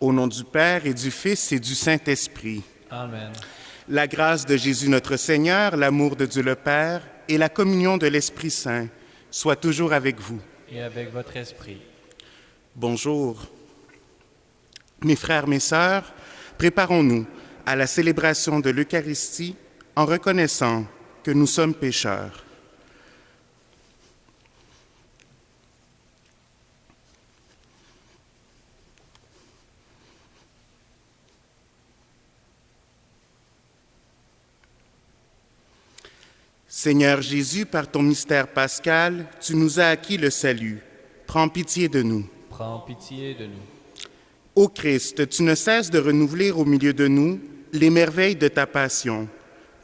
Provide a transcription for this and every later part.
Au nom du Père et du Fils et du Saint-Esprit. Amen. La grâce de Jésus notre Seigneur, l'amour de Dieu le Père et la communion de l'Esprit Saint soient toujours avec vous. Et avec votre esprit. Bonjour. Mes frères, mes sœurs, préparons-nous à la célébration de l'Eucharistie en reconnaissant que nous sommes pécheurs. Seigneur Jésus, par ton mystère pascal, tu nous as acquis le salut. Prends pitié de nous. Prends pitié de nous. Ô Christ, tu ne cesses de renouveler au milieu de nous les merveilles de ta passion.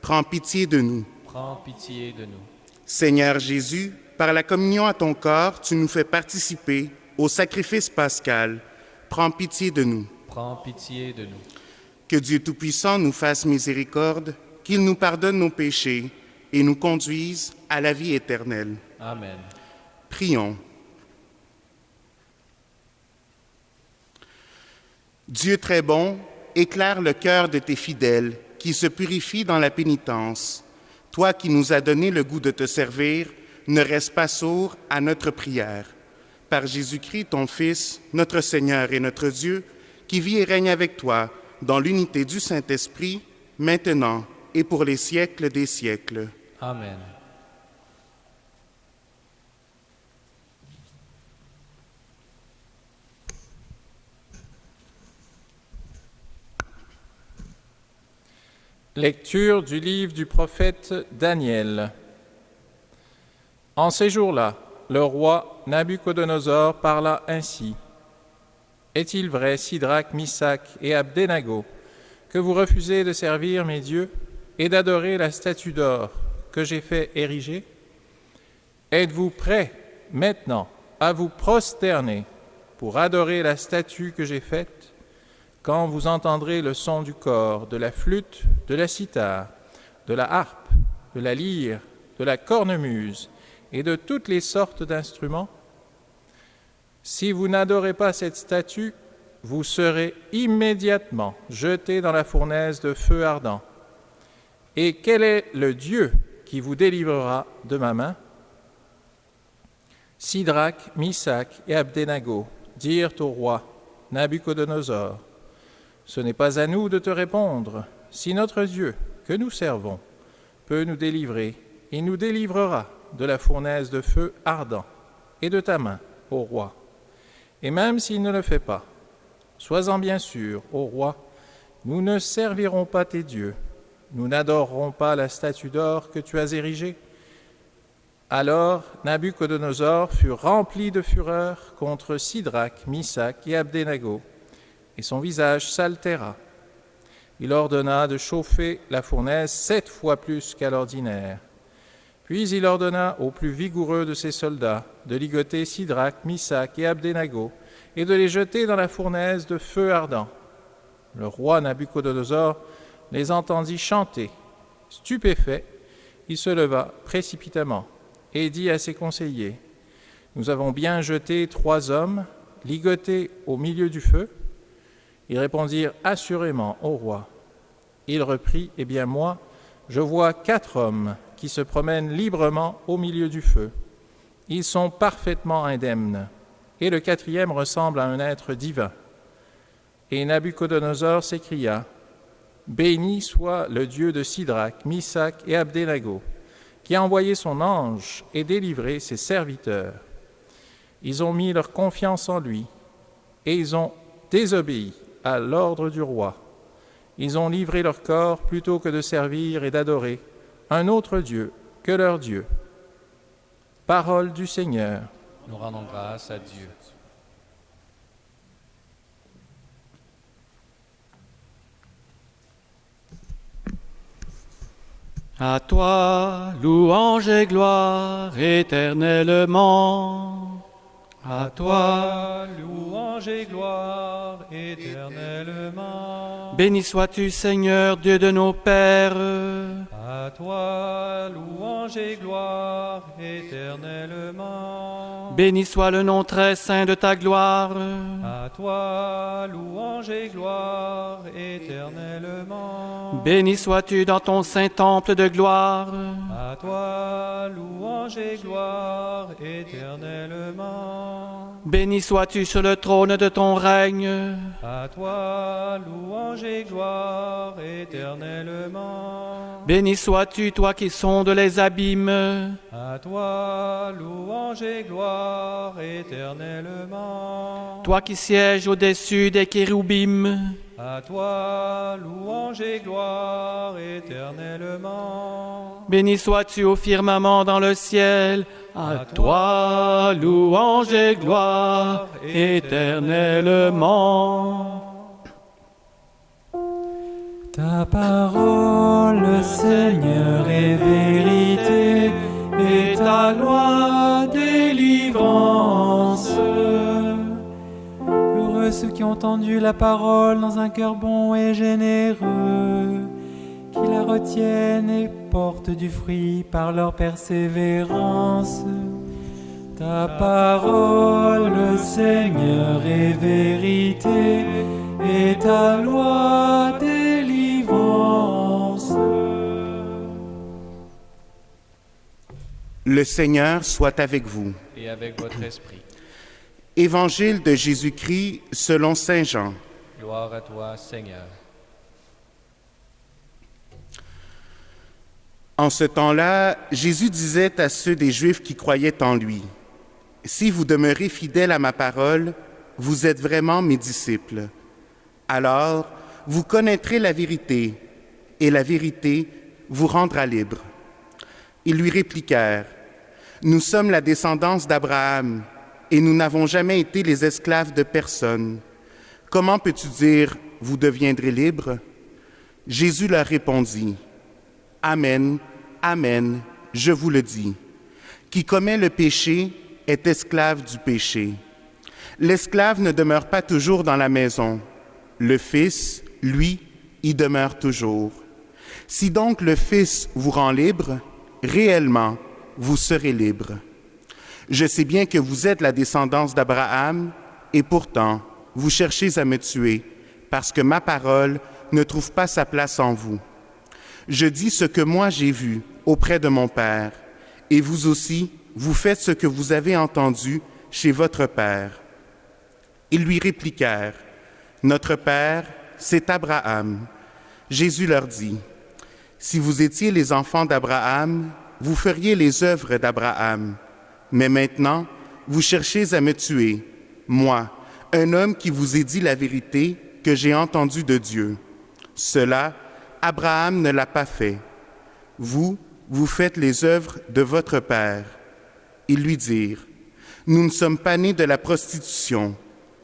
Prends pitié de nous. Prends pitié de nous. Seigneur Jésus, par la communion à ton corps, tu nous fais participer au sacrifice pascal. Prends pitié de nous. Prends pitié de nous. Que Dieu Tout-Puissant nous fasse miséricorde, qu'il nous pardonne nos péchés et nous conduise à la vie éternelle. Amen. Prions. Dieu très bon, éclaire le cœur de tes fidèles qui se purifient dans la pénitence. Toi qui nous as donné le goût de te servir, ne reste pas sourd à notre prière. Par Jésus-Christ, ton Fils, notre Seigneur et notre Dieu, qui vit et règne avec toi dans l'unité du Saint-Esprit, maintenant et pour les siècles des siècles. Amen. Lecture du livre du prophète Daniel. En ces jours-là, le roi Nabuchodonosor parla ainsi. Est-il vrai, Sidrac, Misach et Abdenago, que vous refusez de servir mes dieux et d'adorer la statue d'or que j'ai fait ériger? Êtes-vous prêts maintenant à vous prosterner pour adorer la statue que j'ai faite quand vous entendrez le son du cor, de la flûte, de la cithare, de la harpe, de la lyre, de la cornemuse et de toutes les sortes d'instruments? Si vous n'adorez pas cette statue, vous serez immédiatement jetés dans la fournaise de feu ardent. Et quel est le Dieu qui vous délivrera de ma main? Sidrac, Misach et Abdenago dirent au roi Nabuchodonosor, ce n'est pas à nous de te répondre. Si notre Dieu, que nous servons, peut nous délivrer, il nous délivrera de la fournaise de feu ardent et de ta main, ô roi. Et même s'il ne le fait pas, sois-en bien sûr, ô roi, nous ne servirons pas tes dieux, nous n'adorerons pas la statue d'or que tu as érigée. Alors Nabuchodonosor fut rempli de fureur contre Sidrac, Misach et Abdenago, et son visage s'altéra. Il ordonna de chauffer la fournaise 7 fois plus qu'à l'ordinaire. Puis il ordonna aux plus vigoureux de ses soldats de ligoter Sidrac, Misach et Abdenago et de les jeter dans la fournaise de feu ardent. Le roi Nabuchodonosor les entendit chanter. Stupéfait, il se leva précipitamment et dit à ses conseillers, « Nous avons bien jeté 3 hommes, ligotés au milieu du feu. » Ils répondirent assurément au roi. Il reprit, « Eh bien moi, je vois 4 hommes qui se promènent librement au milieu du feu. Ils sont parfaitement indemnes, et le 4e ressemble à un être divin. » Et Nabuchodonosor s'écria, « Béni soit le Dieu de Sidrac, Misach et Abdenago, qui a envoyé son ange et délivré ses serviteurs. Ils ont mis leur confiance en lui, et ils ont désobéi à l'ordre du roi. Ils ont livré leur corps plutôt que de servir et d'adorer un autre Dieu que leur Dieu. » Parole du Seigneur. Nous rendons grâce à Dieu. À toi, louange et gloire éternellement. À toi, louange et gloire éternellement. Béni sois-tu, Seigneur, Dieu de nos pères. À À toi, louange et gloire éternellement. Béni soit le nom très saint de ta gloire. À toi, louange et gloire éternellement. Béni sois-tu dans ton saint temple de gloire. À toi, louange et gloire éternellement. Béni sois-tu sur le trône de ton règne. À toi, louange et gloire éternellement. Béni sois-tu, toi qui sondes les abîmes. À toi, louange et gloire éternellement. Toi qui sièges au-dessus des chérubim. À toi, louange et gloire éternellement. Béni sois-tu au firmament dans le ciel. À toi, louange et gloire éternellement. Ta parole, Seigneur, est vérité, et ta loi délivrance. Heureux ceux qui ont entendu la parole dans un cœur bon et généreux, qui la retiennent et portent du fruit par leur persévérance. Ta parole, Seigneur, est vérité, et ta loi délivrance. Le Seigneur soit avec vous. Et avec votre esprit. Évangile de Jésus-Christ selon saint Jean. Gloire à toi, Seigneur. En ce temps-là, Jésus disait à ceux des Juifs qui croyaient en lui, « Si vous demeurez fidèles à ma parole, vous êtes vraiment mes disciples. Alors, vous connaîtrez la vérité, et la vérité vous rendra libre. » Ils lui répliquèrent, « Nous sommes la descendance d'Abraham, et nous n'avons jamais été les esclaves de personne. Comment peux-tu dire, vous deviendrez libres? » Jésus leur répondit, « Amen, amen, je vous le dis. Qui commet le péché est esclave du péché. L'esclave ne demeure pas toujours dans la maison. Le Fils, lui, y demeure toujours. Si donc le Fils vous rend libre, réellement, vous serez libre. Je sais bien que vous êtes la descendance d'Abraham, et pourtant, vous cherchez à me tuer, parce que ma parole ne trouve pas sa place en vous. Je dis ce que moi j'ai vu auprès de mon Père, et vous aussi, vous faites ce que vous avez entendu chez votre Père. » Ils lui répliquèrent, « Notre Père, c'est Abraham. » Jésus leur dit, « Si vous étiez les enfants d'Abraham, vous feriez les œuvres d'Abraham. Mais maintenant, vous cherchez à me tuer, moi, un homme qui vous ai dit la vérité que j'ai entendue de Dieu. Cela, Abraham ne l'a pas fait. Vous, vous faites les œuvres de votre père. » Ils lui dirent, « Nous ne sommes pas nés de la prostitution.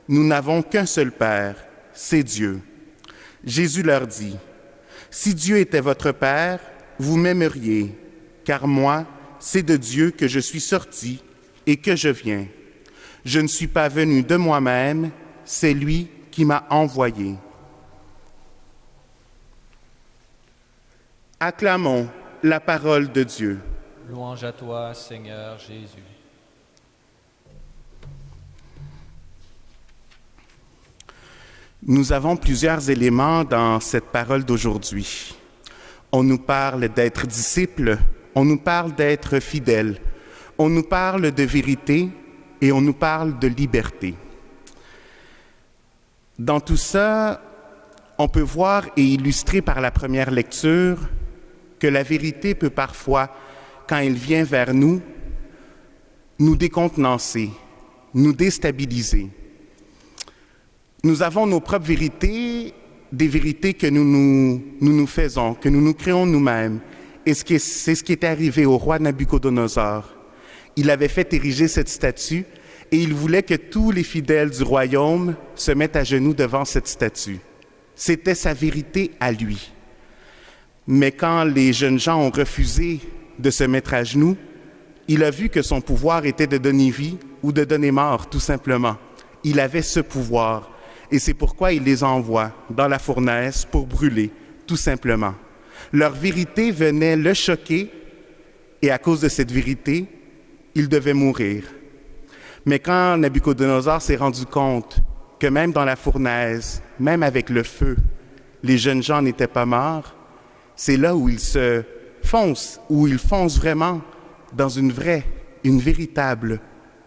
Nous n'avons qu'un seul Père, c'est Dieu. » Jésus leur dit, « Si Dieu était votre Père, vous m'aimeriez, car moi, c'est de Dieu que je suis sorti et que je viens. Je ne suis pas venu de moi-même, c'est lui qui m'a envoyé. » Acclamons la parole de Dieu. Louange à toi, Seigneur Jésus. Nous avons plusieurs éléments dans cette parole d'aujourd'hui. On nous parle d'être disciples, on nous parle d'être fidèles, on nous parle de vérité et on nous parle de liberté. Dans tout ça, on peut voir et illustrer par la première lecture que la vérité peut parfois, quand elle vient vers nous décontenancer, nous déstabiliser. Nous avons nos propres vérités, des vérités que nous faisons, que nous créons nous-mêmes. Et c'est ce qui est arrivé au roi Nabucodonosor. Il avait fait ériger cette statue et il voulait que tous les fidèles du royaume se mettent à genoux devant cette statue. C'était sa vérité à lui. Mais quand les jeunes gens ont refusé de se mettre à genoux, il a vu que son pouvoir était de donner vie ou de donner mort, tout simplement. Il avait ce pouvoir. Et c'est pourquoi il les envoie dans la fournaise pour brûler, tout simplement. Leur vérité venait le choquer et à cause de cette vérité, il devait mourir. Mais quand Nabuchodonosor s'est rendu compte que même dans la fournaise, même avec le feu, les jeunes gens n'étaient pas morts, c'est là où il fonce vraiment dans une véritable,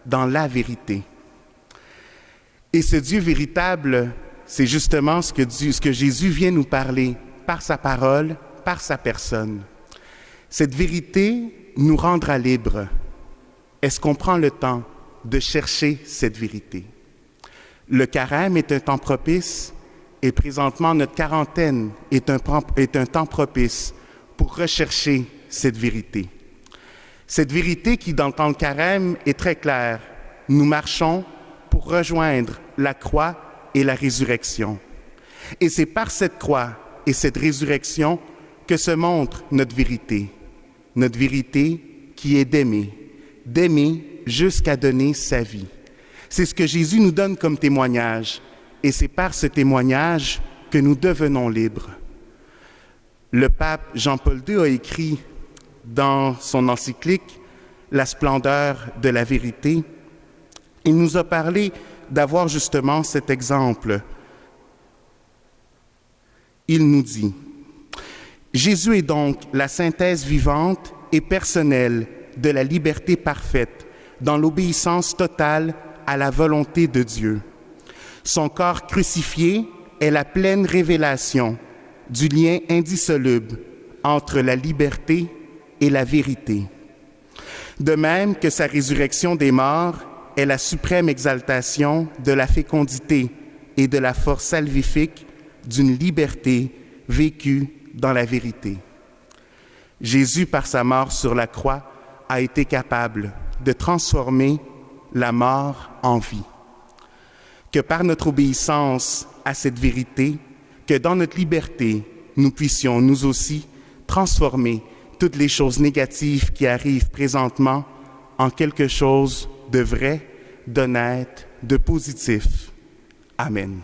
dans la vérité. Et ce Dieu véritable, c'est justement ce que Jésus vient nous parler par sa parole, par sa personne. Cette vérité nous rendra libres. Est-ce qu'on prend le temps de chercher cette vérité? Le carême est un temps propice et présentement notre quarantaine est un temps propice pour rechercher cette vérité. Cette vérité qui, dans le temps de carême, est très claire. Nous marchons pour rejoindre la croix et la résurrection. Et c'est par cette croix et cette résurrection que se montre notre vérité qui est d'aimer jusqu'à donner sa vie. C'est ce que Jésus nous donne comme témoignage, et c'est par ce témoignage que nous devenons libres. Le pape Jean-Paul II a écrit dans son encyclique « La splendeur de la vérité », il nous a parlé d'avoir justement cet exemple. Il nous dit « Jésus est donc la synthèse vivante et personnelle de la liberté parfaite dans l'obéissance totale à la volonté de Dieu. Son corps crucifié est la pleine révélation du lien indissoluble entre la liberté et la vérité. De même que sa résurrection des morts est la suprême exaltation de la fécondité et de la force salvifique d'une liberté vécue dans la vérité. Jésus, par sa mort sur la croix, a été capable de transformer la mort en vie. Que par notre obéissance à cette vérité, que dans notre liberté, nous puissions nous aussi transformer toutes les choses négatives qui arrivent présentement en quelque chose de vrai, d'honnête, de positif. Amen.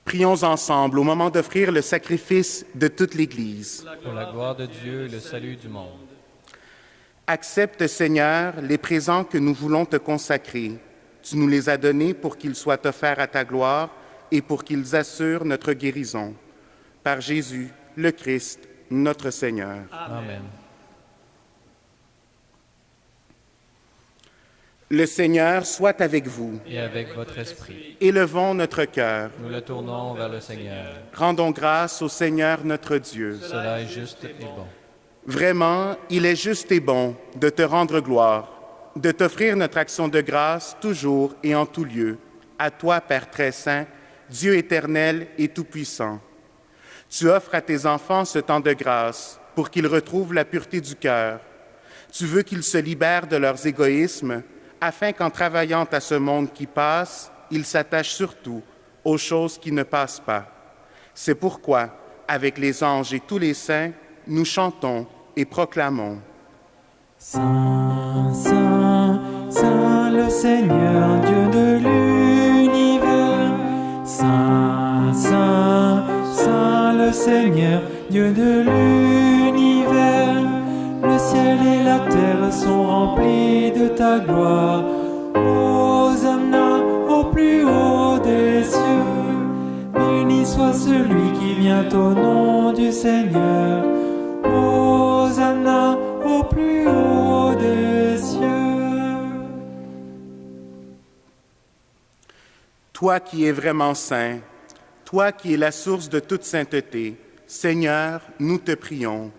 Prions ensemble au moment d'offrir le sacrifice de toute l'Église. Pour la gloire de Dieu et le salut du monde. Accepte, Seigneur, les présents que nous voulons te consacrer. Tu nous les as donnés pour qu'ils soient offerts à ta gloire et pour qu'ils assurent notre guérison. Par Jésus, le Christ, notre Seigneur. Amen. Le Seigneur soit avec vous. Et avec votre esprit. Élevons notre cœur. Nous le tournons vers le Seigneur. Rendons grâce au Seigneur notre Dieu. Cela est juste et bon. Vraiment, il est juste et bon de te rendre gloire, de t'offrir notre action de grâce toujours et en tout lieu. À toi, Père très saint, Dieu éternel et tout-puissant. Tu offres à tes enfants ce temps de grâce pour qu'ils retrouvent la pureté du cœur. Tu veux qu'ils se libèrent de leurs égoïsmes afin qu'en travaillant à ce monde qui passe, ils s'attachent surtout aux choses qui ne passent pas. C'est pourquoi, avec les anges et tous les saints, nous chantons et proclamons. Saint, Saint, Saint le Seigneur, Dieu de l'univers. Saint, Saint, Saint le Seigneur, Dieu de l'univers. Le ciel et la terre sont remplis de ta gloire. Hosanna au plus haut des cieux. Béni soit celui qui vient au nom du Seigneur. Hosanna au plus haut des cieux. Toi qui es vraiment saint, toi qui es la source de toute sainteté, Seigneur, nous te prions.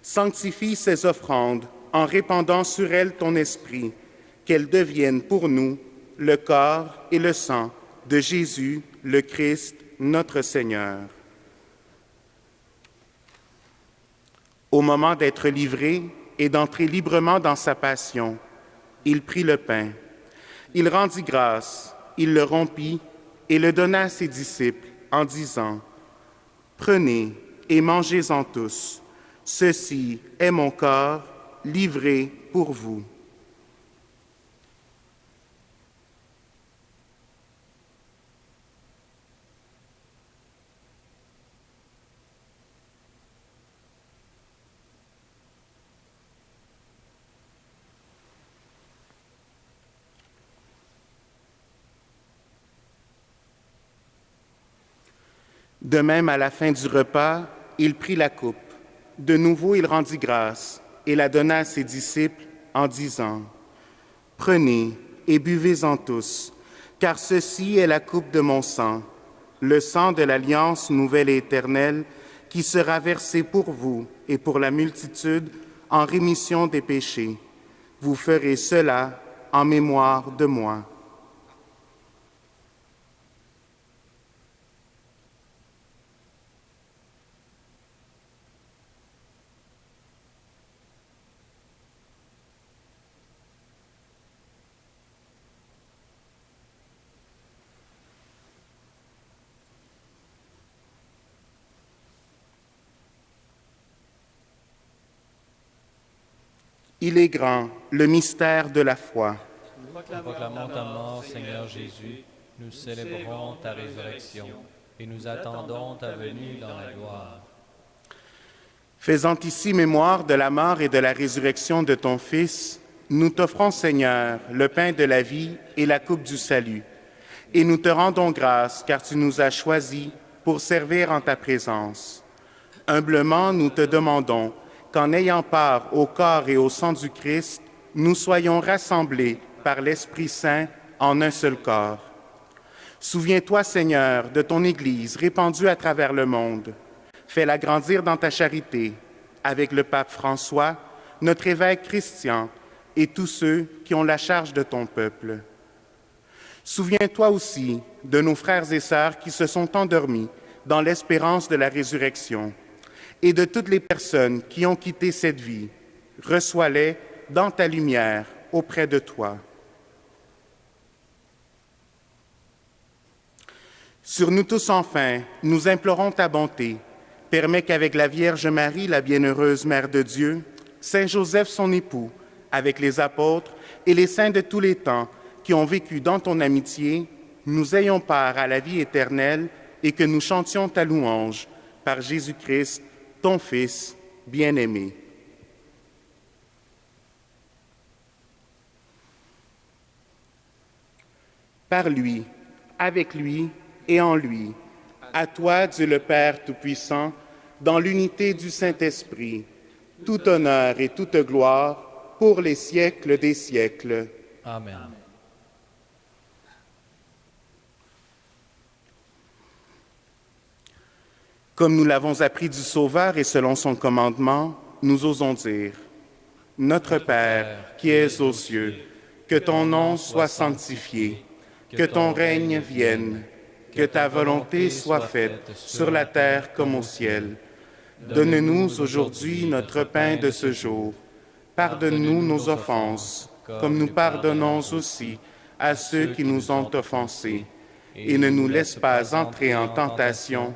Sanctifie ces offrandes en répandant sur elles ton esprit, qu'elles deviennent pour nous le corps et le sang de Jésus, le Christ, notre Seigneur. Au moment d'être livré et d'entrer librement dans sa passion, il prit le pain. Il rendit grâce, il le rompit et le donna à ses disciples en disant : « Prenez et mangez-en tous. Ceci est mon corps livré pour vous. » De même, à la fin du repas, il prit la coupe. De nouveau, il rendit grâce et la donna à ses disciples en disant : « Prenez et buvez-en tous, car ceci est la coupe de mon sang, le sang de l'alliance nouvelle et éternelle, qui sera versé pour vous et pour la multitude en rémission des péchés. Vous ferez cela en mémoire de moi. » Il est grand, le mystère de la foi. Nous proclamons ta mort, Seigneur Jésus. Nous célébrons ta résurrection et nous attendons ta venue dans la gloire. Faisant ici mémoire de la mort et de la résurrection de ton Fils, nous t'offrons, Seigneur, le pain de la vie et la coupe du salut. Et nous te rendons grâce, car tu nous as choisis pour servir en ta présence. Humblement, nous te demandons qu'en ayant part au corps et au sang du Christ, nous soyons rassemblés par l'Esprit Saint en un seul corps. Souviens-toi, Seigneur, de ton Église répandue à travers le monde. Fais-la grandir dans ta charité, avec le pape François, notre évêque Christian et tous ceux qui ont la charge de ton peuple. Souviens-toi aussi de nos frères et sœurs qui se sont endormis dans l'espérance de la résurrection, et de toutes les personnes qui ont quitté cette vie. Reçois-les dans ta lumière auprès de toi. Sur nous tous enfin, nous implorons ta bonté. Permets qu'avec la Vierge Marie, la bienheureuse Mère de Dieu, Saint Joseph son époux, avec les apôtres et les saints de tous les temps qui ont vécu dans ton amitié, nous ayons part à la vie éternelle et que nous chantions ta louange par Jésus-Christ, ton Fils bien-aimé. Par lui, avec lui et en lui, à toi, Dieu le Père Tout-Puissant, dans l'unité du Saint-Esprit, tout honneur et toute gloire pour les siècles des siècles. Amen. Comme nous l'avons appris du Sauveur et selon son commandement, nous osons dire : Notre Père, qui es aux cieux, que ton nom soit sanctifié, que ton règne vienne, que ta volonté soit faite sur la terre comme au ciel. Donne-nous aujourd'hui notre pain de ce jour. Pardonne-nous nos offenses, comme nous pardonnons aussi à ceux qui nous ont offensés. et ne nous laisse pas entrer en tentation,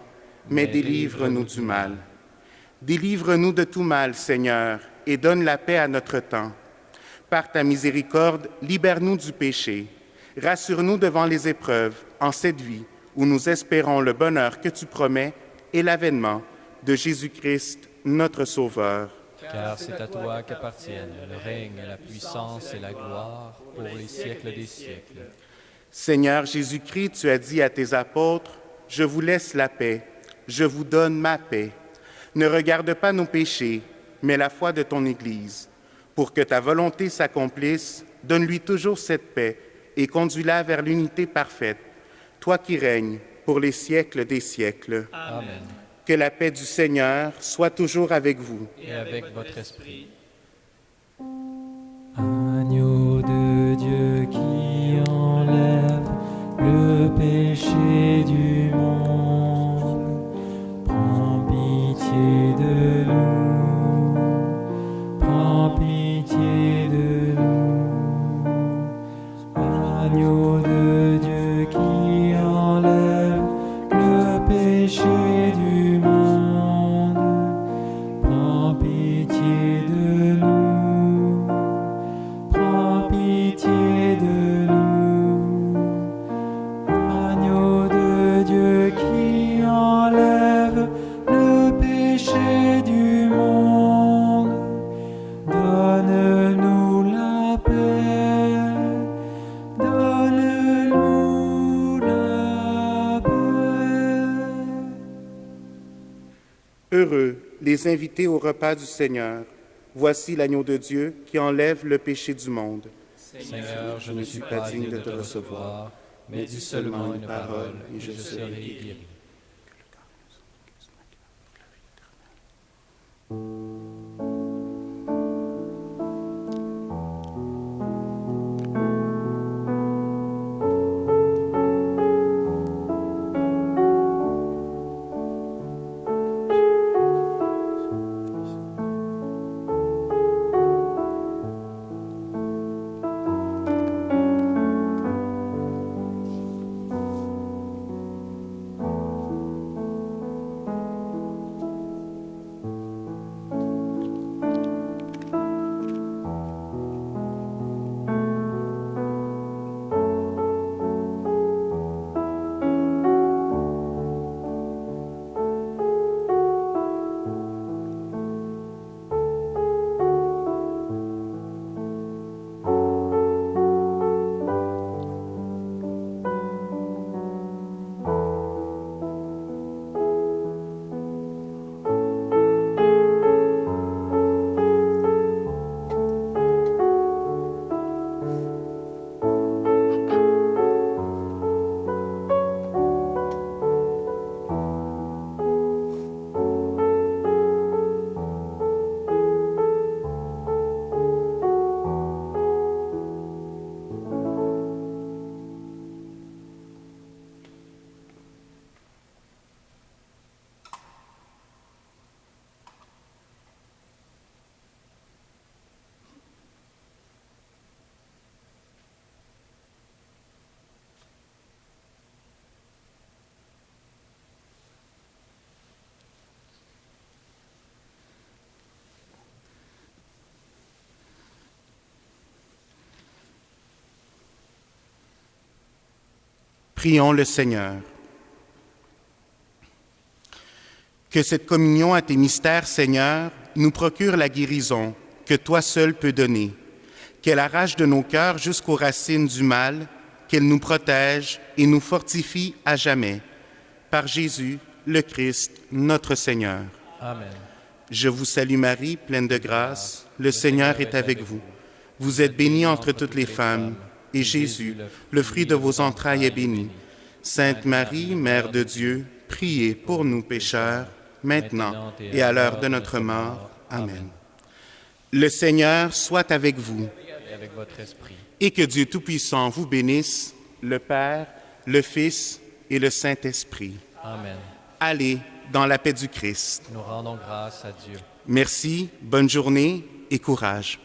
mais délivre-nous du mal. Délivre-nous de tout mal, Seigneur, et donne la paix à notre temps. Par ta miséricorde, libère-nous du péché. Rassure-nous devant les épreuves, en cette vie où nous espérons le bonheur que tu promets et l'avènement de Jésus-Christ, notre Sauveur. Car c'est à toi qu'appartiennent le règne, la puissance et la gloire pour les siècles des siècles. Seigneur Jésus-Christ, tu as dit à tes apôtres, « Je vous laisse la paix, je vous donne ma paix. Ne regarde pas nos péchés, mais la foi de ton Église. Pour que ta volonté s'accomplisse, donne-lui toujours cette paix et conduis-la vers l'unité parfaite, toi qui règnes pour les siècles des siècles. » Amen. Que la paix du Seigneur soit toujours avec vous. Et avec votre esprit. Agneau de Dieu qui enlève le péché du monde, prends pitié de nous, prends pitié de nous. Agneau de Dieu qui enlève le péché du monde, prends pitié de nous, prends pitié de nous. Agneau de Dieu qui enlève le péché du monde, donne-nous la paix, donne-nous la paix. Heureux les invités au repas du Seigneur. Voici l'agneau de Dieu qui enlève le péché du monde. Seigneur, je ne suis pas digne de te recevoir, mais dis seulement une parole et je serai guéri. Prions le Seigneur. Que cette communion à tes mystères, Seigneur, nous procure la guérison que toi seul peux donner, qu'elle arrache de nos cœurs jusqu'aux racines du mal, qu'elle nous protège et nous fortifie à jamais. Par Jésus, le Christ, notre Seigneur. Amen. Je vous salue Marie, pleine de grâce, le Seigneur est avec vous. Vous êtes bénie entre toutes les femmes, et Jésus, le fruit de vos entrailles, est béni. Sainte Marie, Mère de Dieu, priez pour nous pécheurs, maintenant et à l'heure de notre mort. Amen. Le Seigneur soit avec vous, Et avec votre esprit. et que Dieu Tout-Puissant vous bénisse, le Père, le Fils et le Saint-Esprit. Amen. Allez dans la paix du Christ. Nous rendons grâce à Dieu. Merci, bonne journée et courage.